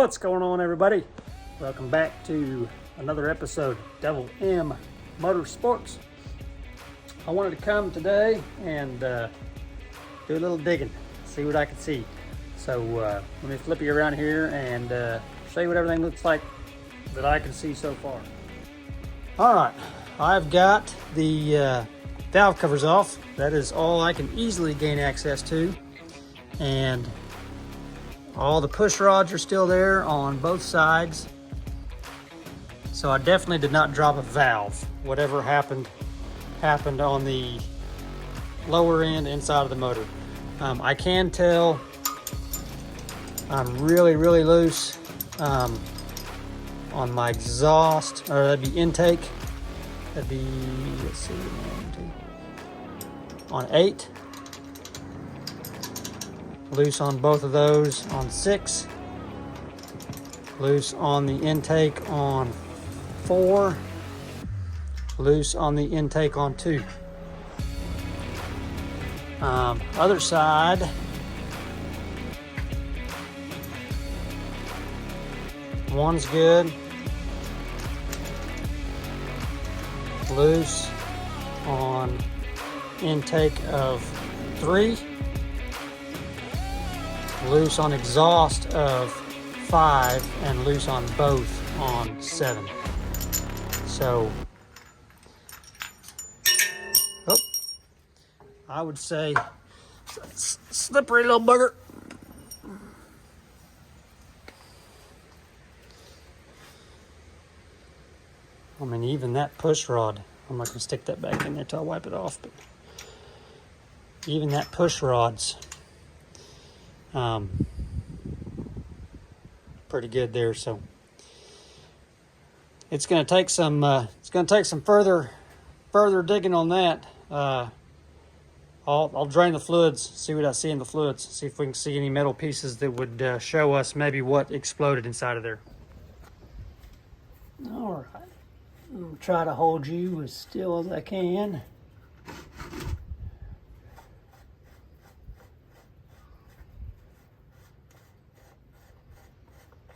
What's going on, everybody? Welcome back to another episode of Double M Motorsports. I wanted to come today and do a little digging, see what I can see. So let me flip you around here and show you what everything looks like that I can see so far. All right, I've got the valve covers off. That is all I can easily gain access to. And all the push rods are still there on both sides. So I definitely did not drop a valve. Whatever happened on the lower end inside of the motor. I can tell I'm really loose on my exhaust, or that'd be intake. That'd be, let's see, on 8. Loose on both of those on 6. Loose on the intake on 4. Loose on the intake on 2. Other side, one's good. Loose on intake of 3. Loose on exhaust of 5, and loose on both on 7. So, I would say slippery little bugger. I mean, even that push rod, I'm not gonna stick that back in there till I wipe it off, but even that push rod's pretty good there. So it's going to take some further digging on that. I'll drain the fluids, see what I see in the fluids, see if we can see any metal pieces that would show us maybe what exploded inside of there. All right, I'm gonna try to hold you as still as I can.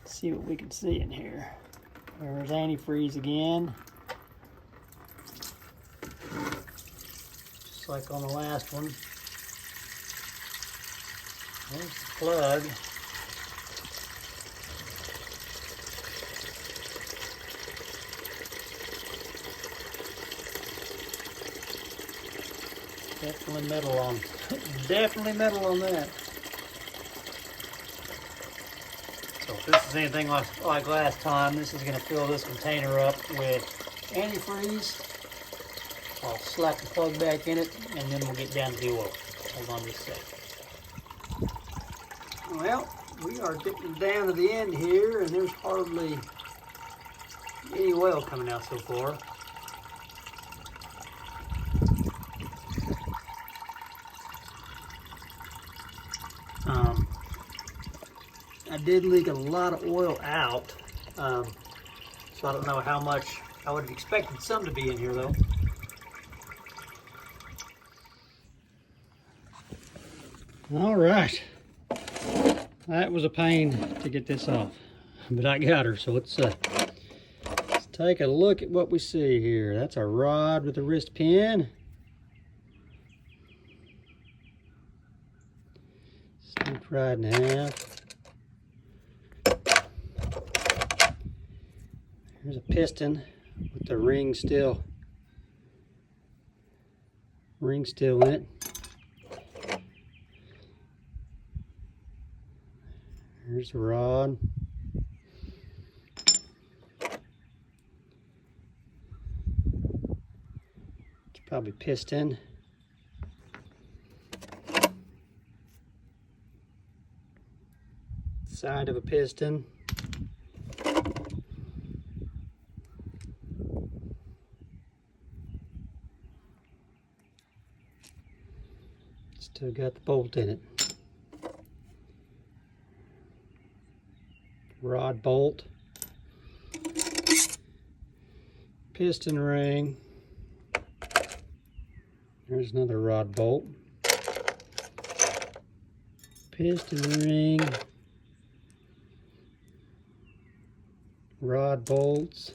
See what we can see in here. There's antifreeze again. Just like on the last one. There's the plug. Definitely metal on that. So if this is anything like last time, this is going to fill this container up with antifreeze. I'll slap the plug back in it, and then we'll get down to the oil. Hold on just a second. Well, we are getting down to the end here, and there's hardly any oil coming out so far. I did leak a lot of oil out, so I don't know how much. I would have expected some to be in here though. All right, that was a pain to get this off, but I got her. So let's take a look at what we see here. That's a rod with a wrist pin. Snip right in half. Here's a piston with the ring still in it. Here's the rod. It's probably piston. Side of a piston. Still got the bolt in it. Rod bolt. Piston ring. There's another rod bolt. Piston ring. rod bolts,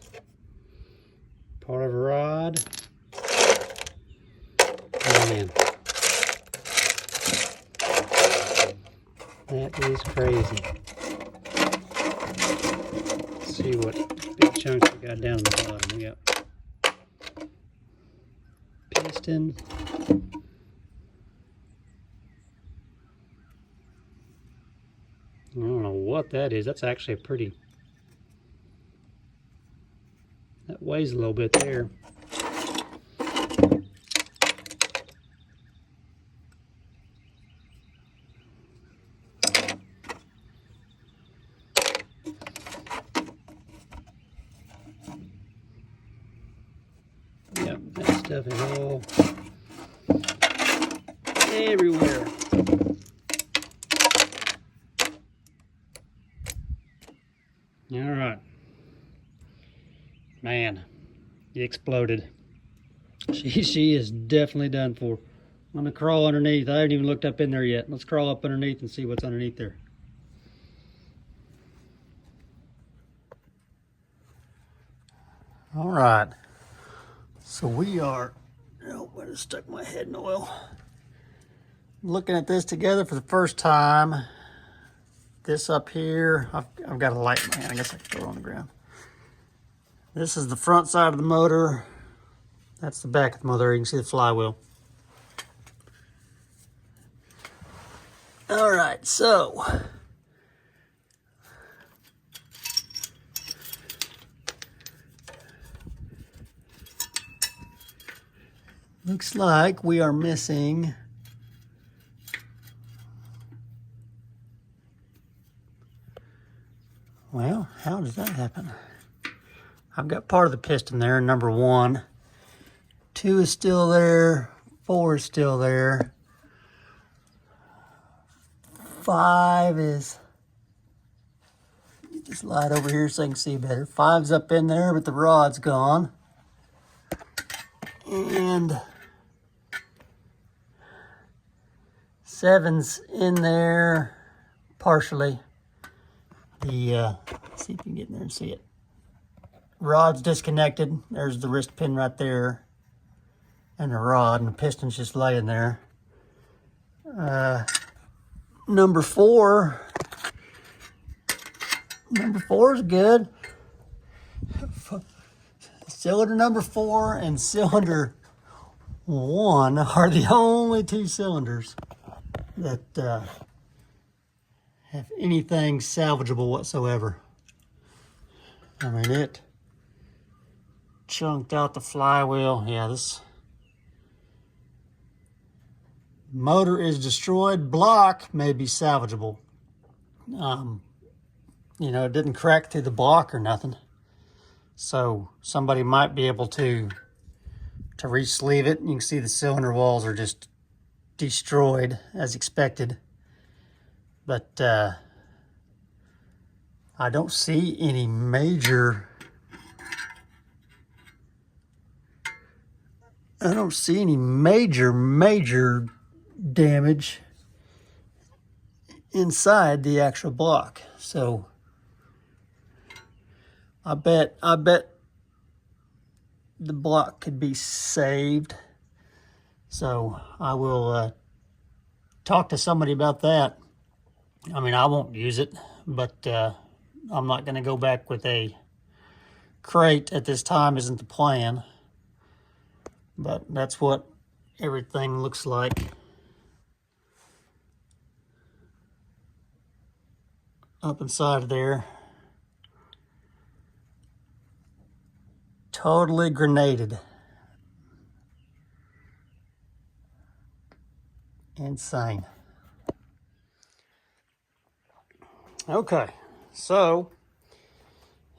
part of a rod. Oh man, that is crazy. Let's see what big chunks we got down the bottom. We got piston. I don't know what that is. That's actually a pretty, that weighs a little bit there. Yep, that stuff is all everywhere. All right. Man, it exploded. She is definitely done for. Let me crawl underneath. I haven't even looked up in there yet. Let's crawl up underneath and see what's underneath there. All right. So we are, oh, I just stuck my head in oil. Looking at this together for the first time. This up here, I've got a light in my hand. I guess I can throw it on the ground. This is the front side of the motor. That's the back of the motor. You can see the flywheel. All right, so looks like we are missing well, how does that happen? I've got part of the piston there, number 1. 2 is still there. 4 is still there. 5 is, get this light over here so I can see better. 5's up in there, but the rod's gone. And 7's in there partially. The see if you can get in there and see it. Rod's disconnected. There's the wrist pin right there, and the rod, and the piston's just laying there. Number 4 is good. Cylinder number 4 and cylinder 1 are the only 2 cylinders that have anything salvageable whatsoever. I mean, it chunked out the flywheel. Yeah, this motor is destroyed. Block may be salvageable. You know, it didn't crack through the block or nothing. So somebody might be able to re-sleeve it. You can see the cylinder walls are just destroyed as expected. But I don't see any major damage inside the actual block. So I bet the block could be saved. So I will talk to somebody about that. I mean, I won't use it, but I'm not going to go back with a crate at this time. Isn't the plan. But that's what everything looks like up inside of there. Totally grenaded. Insane. Okay, so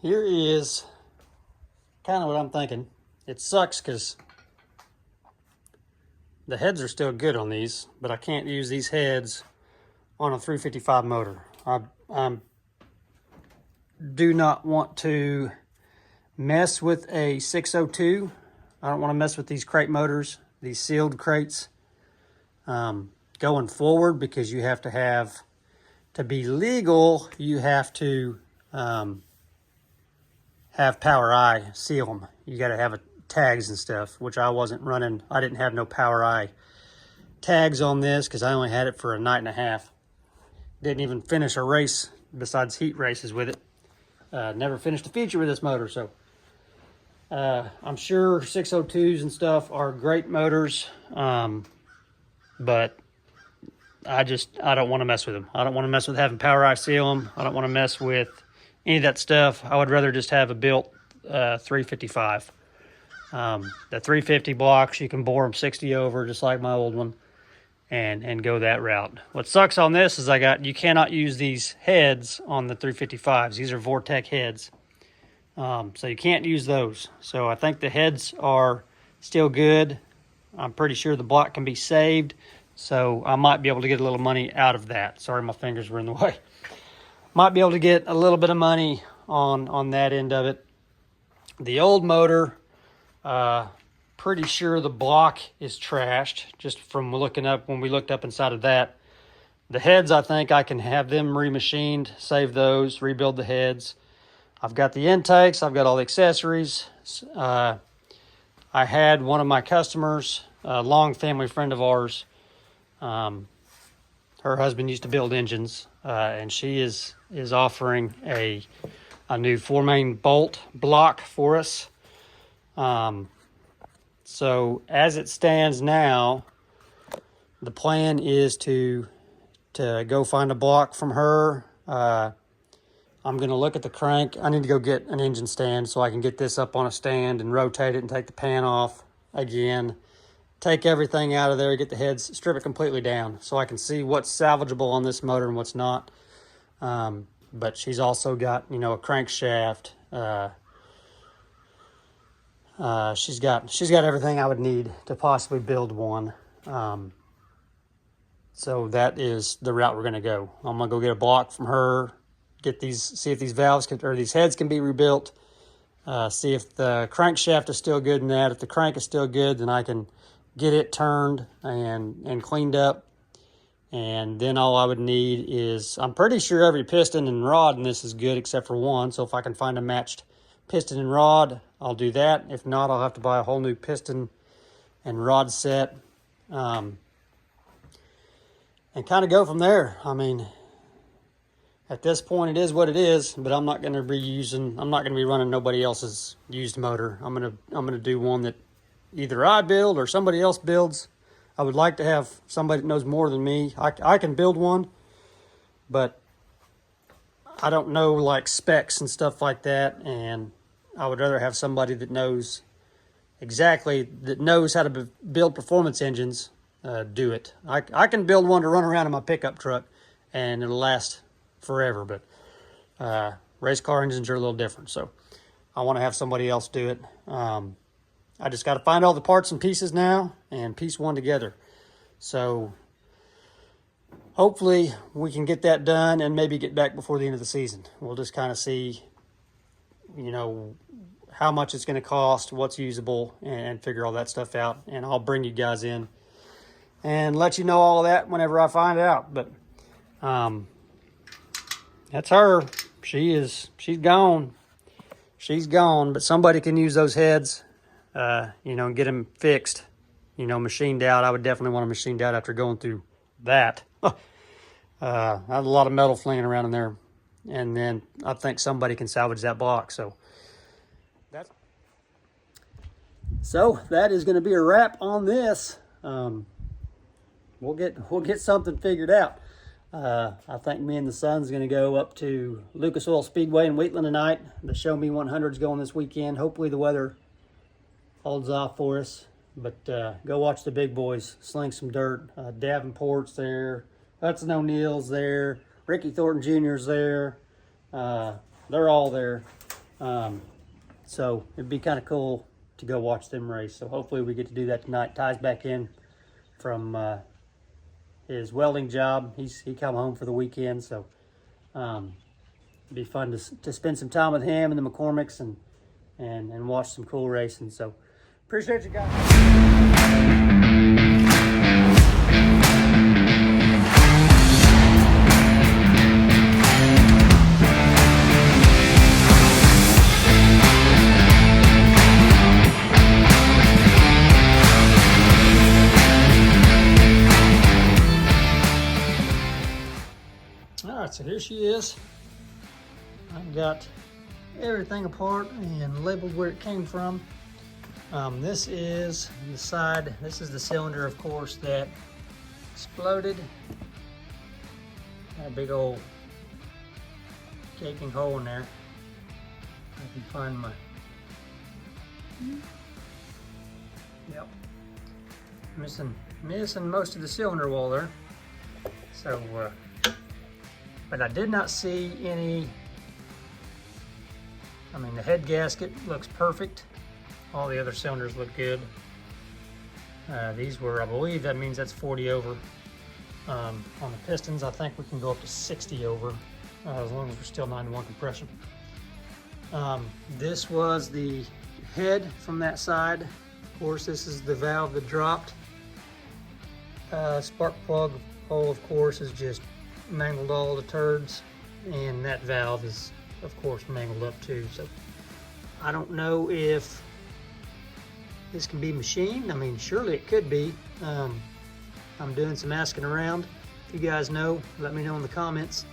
here is kind of what I'm thinking. It sucks because the heads are still good on these, but I can't use these heads on a 355 motor. I do not want to mess with a 602. I don't want to mess with these crate motors, these sealed crates, going forward, because you have to be legal, you have to have Power Eye seal them. You got to have tags and stuff, which I wasn't running. I didn't have no Power Eye tags on this because I only had it for a night and a half. Didn't even finish a race besides heat races with it. Never finished a feature with this motor, so I'm sure 602s and stuff are great motors, but I don't want to mess with them. I don't want to mess with having Power Eye seal them. I don't want to mess with any of that stuff. I would rather just have a built 355. The 350 blocks, you can bore them 60 over just like my old one and go that route. What sucks on this is you cannot use these heads on the 355s. These are Vortec heads. So you can't use those. So I think the heads are still good. I'm pretty sure the block can be saved. So I might be able to get a little money out of that. Sorry, my fingers were in the way. Might be able to get a little bit of money on that end of it. The old motor, pretty sure the block is trashed just from looking up when we looked up inside of that. The heads, I think I can have them remachined, save those, rebuild the heads. I've got the intakes, I've got all the accessories. I had one of my customers, a long family friend of ours, her husband used to build engines, and she is offering a new 4-main bolt block for us. So as it stands now, the plan is to go find a block from her. I'm going to look at the crank. I need to go get an engine stand so I can get this up on a stand and rotate it and take the pan off again. Take everything out of there, get the heads, strip it completely down so I can see what's salvageable on this motor and what's not. But she's also got, a crankshaft. She's got everything I would need to possibly build one. So that is the route we're going to go. I'm going to go get a block from her, see if these valves or these heads can be rebuilt. See if the crankshaft is still good in that. If the crank is still good, then I can get it turned and cleaned up. And then all I would need is, I'm pretty sure every piston and rod in this is good except for one. So if I can find a matched piston and rod, I'll do that. If not, I'll have to buy a whole new piston and rod set. And kind of go from there. I mean, at this point, it is what it is, but I'm not going to be running nobody else's used motor. I'm going to do one that either I build or somebody else builds. I would like to have somebody that knows more than me. I can build one, but I don't know like specs and stuff like that, and I would rather have somebody that knows how to build performance engines do it. I can build one to run around in my pickup truck and it'll last forever, but race car engines are a little different, so I want to have somebody else do it. I just got to find all the parts and pieces now and piece one together. So hopefully we can get that done and maybe get back before the end of the season. We'll just kind of see, how much it's going to cost, what's usable, and figure all that stuff out. And I'll bring you guys in and let you know all of that whenever I find out. But that's her. She's gone. She's gone, but somebody can use those heads. And get them fixed, machined out. I would definitely want them machined out after going through that. I had a lot of metal flinging around in there. And then I think somebody can salvage that block. So that is going to be a wrap on this. We'll get something figured out. I think me and the son's going to go up to Lucas Oil Speedway in Wheatland tonight. The Show Me 100's going this weekend. Hopefully the weather holds off for us, but go watch the big boys sling some dirt. Davenport's there, Hudson O'Neill's there, Ricky Thornton Jr.'s there. They're all there. So it'd be kind of cool to go watch them race. So hopefully we get to do that tonight. Ty's back in from his welding job. He come home for the weekend, so it'd be fun to spend some time with him and the McCormicks and watch some cool racing. So appreciate you guys. All right, so here she is. I've got everything apart and labeled where it came from. This is the side, this is the cylinder, of course, that exploded. Got a big old gaping hole in there. I can find my, yep, missing most of the cylinder wall there. So, but I did not see any, I mean, the head gasket looks perfect. All the other cylinders look good. These were, I believe that means that's 40 over. On the pistons, I think we can go up to 60 over, as long as we're still 9-to-1 compression. This was the head from that side. Of course, this is the valve that dropped. Spark plug hole, of course, is just mangled all the turds, and that valve is, of course, mangled up too. So I don't know if this can be machined. I mean, surely it could be. I'm doing some asking around. If you guys know, let me know in the comments.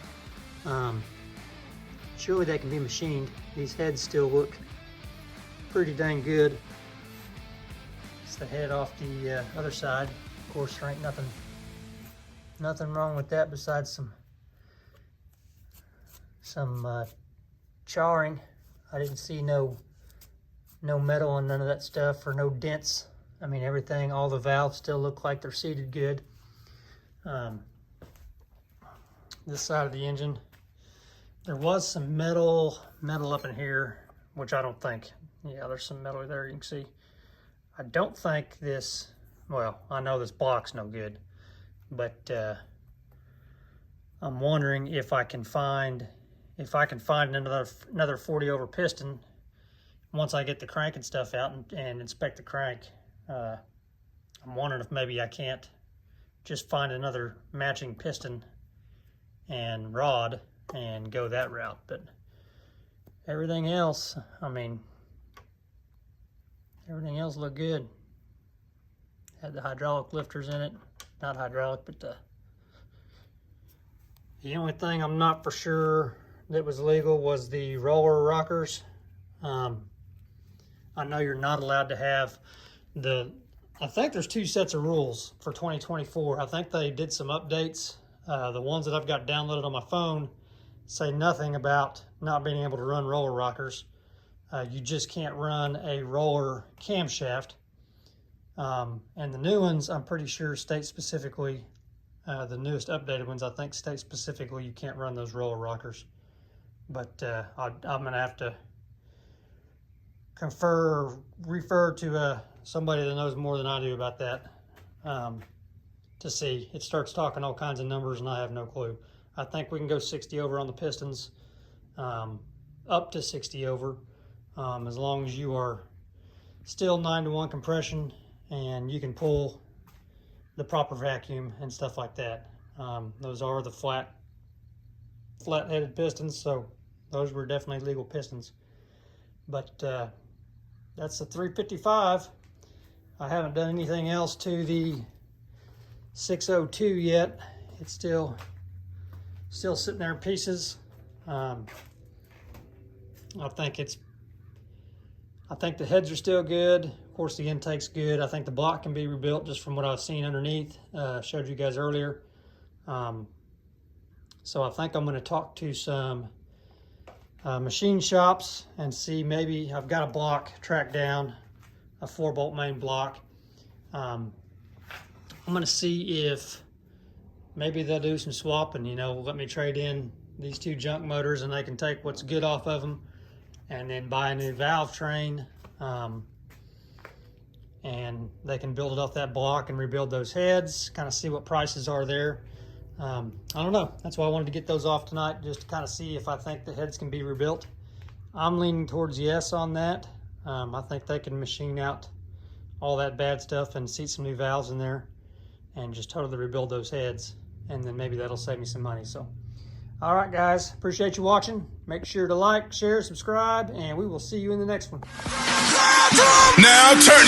Surely they can be machined. These heads still look pretty dang good. It's the head off the other side. Of course, there ain't nothing wrong with that besides some charring. I didn't see no metal on none of that stuff, or no dents. I mean, everything, all the valves still look like they're seated good. This side of the engine, there was some metal up in here, which I don't think, yeah, there's some metal there, you can see. I don't think this, well, I know this block's no good, but I'm wondering if I can find another 40 over piston once I get the crank and stuff out and inspect the crank. I'm wondering if maybe I can't just find another matching piston and rod and go that route. But everything else, I mean, everything else looked good. Had the hydraulic lifters in it. Not hydraulic, but the only thing I'm not for sure that was legal was the roller rockers. I know you're not allowed to have I think there's 2 sets of rules for 2024. I think they did some updates. The ones that I've got downloaded on my phone say nothing about not being able to run roller rockers. You just can't run a roller camshaft. And the new ones, I'm pretty sure, state specifically, the newest updated ones, I think, state specifically you can't run those roller rockers. But I'm going to have to refer to somebody that knows more than I do about that to see. It starts talking all kinds of numbers and I have no clue. I think we can go 60 over on the pistons, up to 60 over, as long as you are still 9-to-1 compression and you can pull the proper vacuum and stuff like that. Those are the flat-headed pistons, so those were definitely legal pistons. But that's the 355. I haven't done anything else to the 602 yet. It's still sitting there in pieces. I think the heads are still good. Of course, the intake's good. I think the block can be rebuilt just from what I've seen underneath. Showed you guys earlier. So I think I'm going to talk to some machine shops and see, maybe I've got a block tracked down, a 4-bolt main block. I'm going to see if maybe they'll do some swapping, you know, let me trade in these 2 junk motors and they can take what's good off of them and then buy a new valve train, and they can build it off that block and rebuild those heads, kind of see what prices are there. I don't know. That's why I wanted to get those off tonight, just to kind of see if I think the heads can be rebuilt. I'm leaning towards yes on that. I think they can machine out all that bad stuff and seat some new valves in there and just totally rebuild those heads, and then maybe that'll save me some money. So, all right, guys, appreciate you watching. Make sure to like, share, subscribe, and we will see you in the next one. Now turn